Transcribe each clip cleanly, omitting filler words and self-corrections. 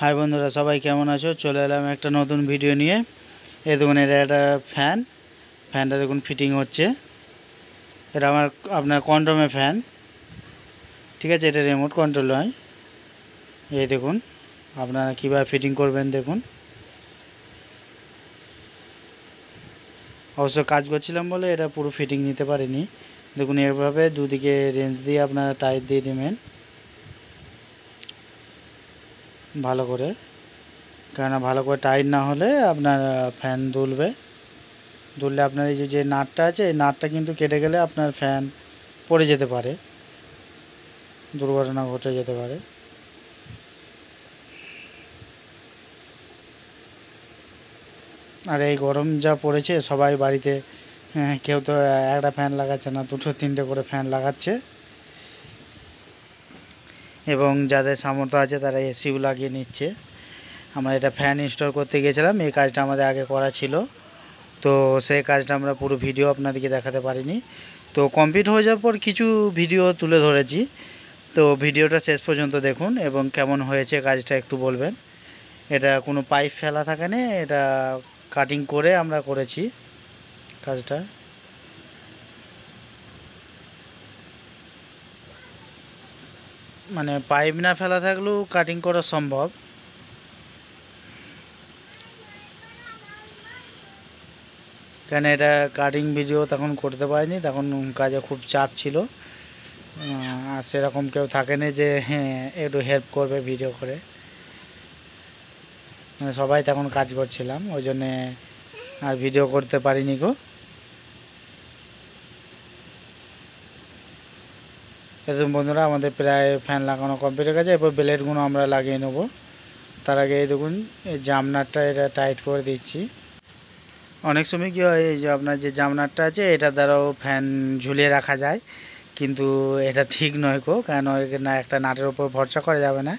High বন্ধুরা, সবাই কেমন আছো? চলে এলাম একটা নতুন ভিডিও নিয়ে। এই দেখুন, এটা একটা ফ্যানটা দেখুন ফিটিং হচ্ছে। এটা আপনার কন্ডমের ফ্যান, ঠিক আছে। এটা রিমোট কন্ট্রোল হয়। এই দেখুন আপনারা কীভাবে ফিটিং করবেন দেখুন। অবশ্য কাজ করছিলাম বলে এটা পুরো ফিটিং নিতে পারিনি। দেখুন, এভাবে দুদিকে রেঞ্জ দিয়ে আপনারা টাইট দিয়ে দেবেন ভালো করে, কেননা ভালো করে টাইট না হলে আপনার ফ্যান দুললে আপনার এই যে নাটটা আছে, এই নাটটা কিন্তু কেটে গেলে আপনার ফ্যান পড়ে যেতে পারে, দুর্ঘটনা ঘটে যেতে পারে। আর এই গরম যা পড়েছে, সবাই বাড়িতে কেউ তো একটা ফ্যান লাগাচ্ছে না, দুটো তিনটে করে ফ্যান লাগাচ্ছে। এবং যাদের সামর্থ্য আছে তারা এসিও লাগিয়ে নিচ্ছে। আমরা এটা ফ্যান ইনস্টল করতে গিয়েছিলাম, এই কাজটা আমাদের আগে করা ছিল, তো সেই কাজটা আমরা পুরো ভিডিও আপনাদেরকে দেখাতে পারিনি। তো কমপ্লিট হয়ে যাওয়ার পর কিছু ভিডিও তুলে ধরেছি। তো ভিডিওটা শেষ পর্যন্ত দেখুন এবং কেমন হয়েছে কাজটা একটু বলবেন। এটা কোনো পাইপ ফেলা থাকে না, এটা কাটিং করে আমরা করেছি কাজটা। মানে পাইপ না ফেলা থাকলেও কাটিং করা সম্ভব। কেন এটা কাটিং ভিডিও তখন করতে পারিনি, তখন কাজে খুব চাপ ছিল, আর সেরকম কেউ থাকেনি যে হ্যাঁ একটু হেল্প করবে ভিডিও করে। মানে সবাই তখন কাজ করছিলাম, ওই জন্যে আর ভিডিও করতে পারিনি গো। এরকম বন্ধুরা, আমাদের প্রায় ফ্যান লাগানো কমপ্লিট হয়ে গেছে। এরপর ব্লেডগুলো আমরা লাগিয়ে নেব। তার আগে এই দেখুন, এই জামনাটটা এটা টাইট করে দিচ্ছি। অনেক সময় কী হয়, এই যে আপনার যে জামনাটটা আছে এটার দ্বারাও ফ্যান ঝুলিয়ে রাখা যায়, কিন্তু এটা ঠিক নয় গো, কারণ না একটা নাটের ওপর ভরসা করা যাবে না।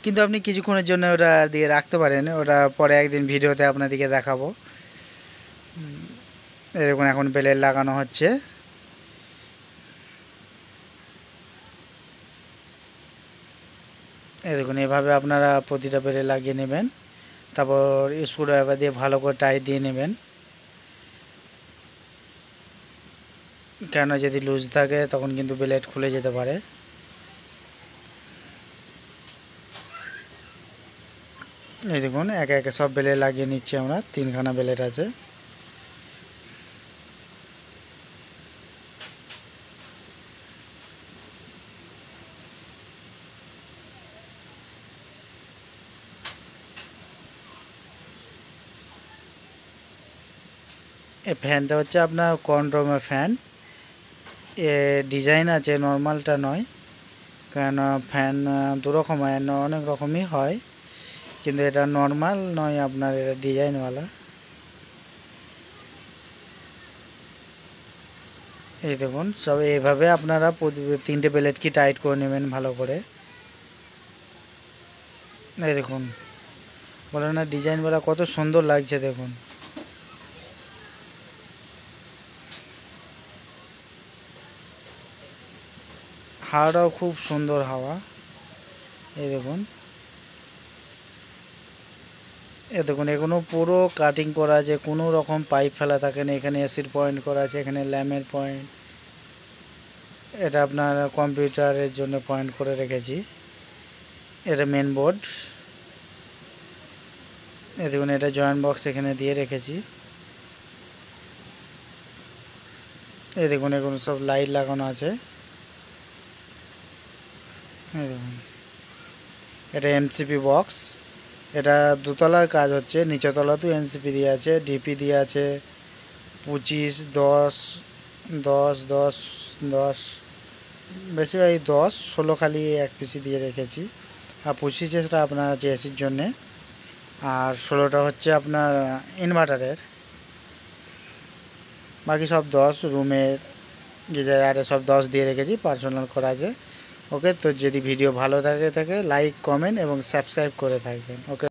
কিন্তু আপনি কিছুক্ষণের জন্য ওটা দিয়ে রাখতে পারেন, ওটা পরে একদিন ভিডিওতে আপনাদেরকে দেখাবো। এই দেখুন, এখন ব্লেড লাগানো হচ্ছে। এই দেখুন, এভাবে আপনারা প্রতিটা ব্লেড লাগিয়ে নেবেন, তারপর স্ক্রুড্রাইভার দিয়ে ভালো করে টাইট দিয়ে নেবেন, কেন যদি লুজ থাকে তখন কিন্তু ব্লেড খুলে যেতে পারে। এই দেখুন, একে একে সব ব্লেড লাগিয়ে নিচ্ছি আমরা, 3খানা ব্লেড আছে। এই ফ্যানটা হচ্ছে আপনার কন্ডমের ফ্যান। এ ডিজাইন আছে, নর্মালটা নয়, কেন ফ্যান দুরকম হয়, অনেক রকমই হয়, কিন্তু এটা নর্মাল নয়, আপনার এটা ডিজাইনওয়ালা। এই দেখুন, সব এইভাবে আপনারা 3টে ব্লেড কি টাইট করে নেবেন ভালো করে। এই দেখুন, বলে না ডিজাইনওয়ালা কত সুন্দর লাগছে দেখুন। হাওয়াটাও খুব সুন্দর হাওয়া। এই দেখুন, এগুলো পুরো কাটিং করা আছে, কোনো রকম পাইপ ফেলা থাকে না। এখানে এসির পয়েন্ট করা আছে, এখানে ল্যাম্পের পয়েন্ট, এটা আপনার কম্পিউটারের জন্য পয়েন্ট করে রেখেছি। এটা মেন বোর্ড। এই দেখুন, এটা জয়েন্ট বক্স এখানে দিয়ে রেখেছি। এই দেখুন, এগুলো সব লাইট লাগানো আছে। এই দেখুন, এটা এমসিপি বক্স। এটা দুতলার কাজ হচ্ছে, নিচেতলাতেও এমসিপি দিয়ে আছে, ডিপি দিয়ে আছে 25, 10, 10, 10, 10, বেশিরভাগ 10, 16 খালি এক পিসি দিয়ে রেখেছি। আর 25টা আপনার আছে এসির জন্যে, আর 16টা হচ্ছে আপনার ইনভার্টারের। বাকি সব 10 রুমের গিজার আরে সব 10 দিয়ে রেখেছি, পার্সোনাল করা আছে। ওকে, তো যদি ভিডিও ভালো থাকে লাইক, কমেন্ট এবং সাবস্ক্রাইব করে থাকবেন। ওকে।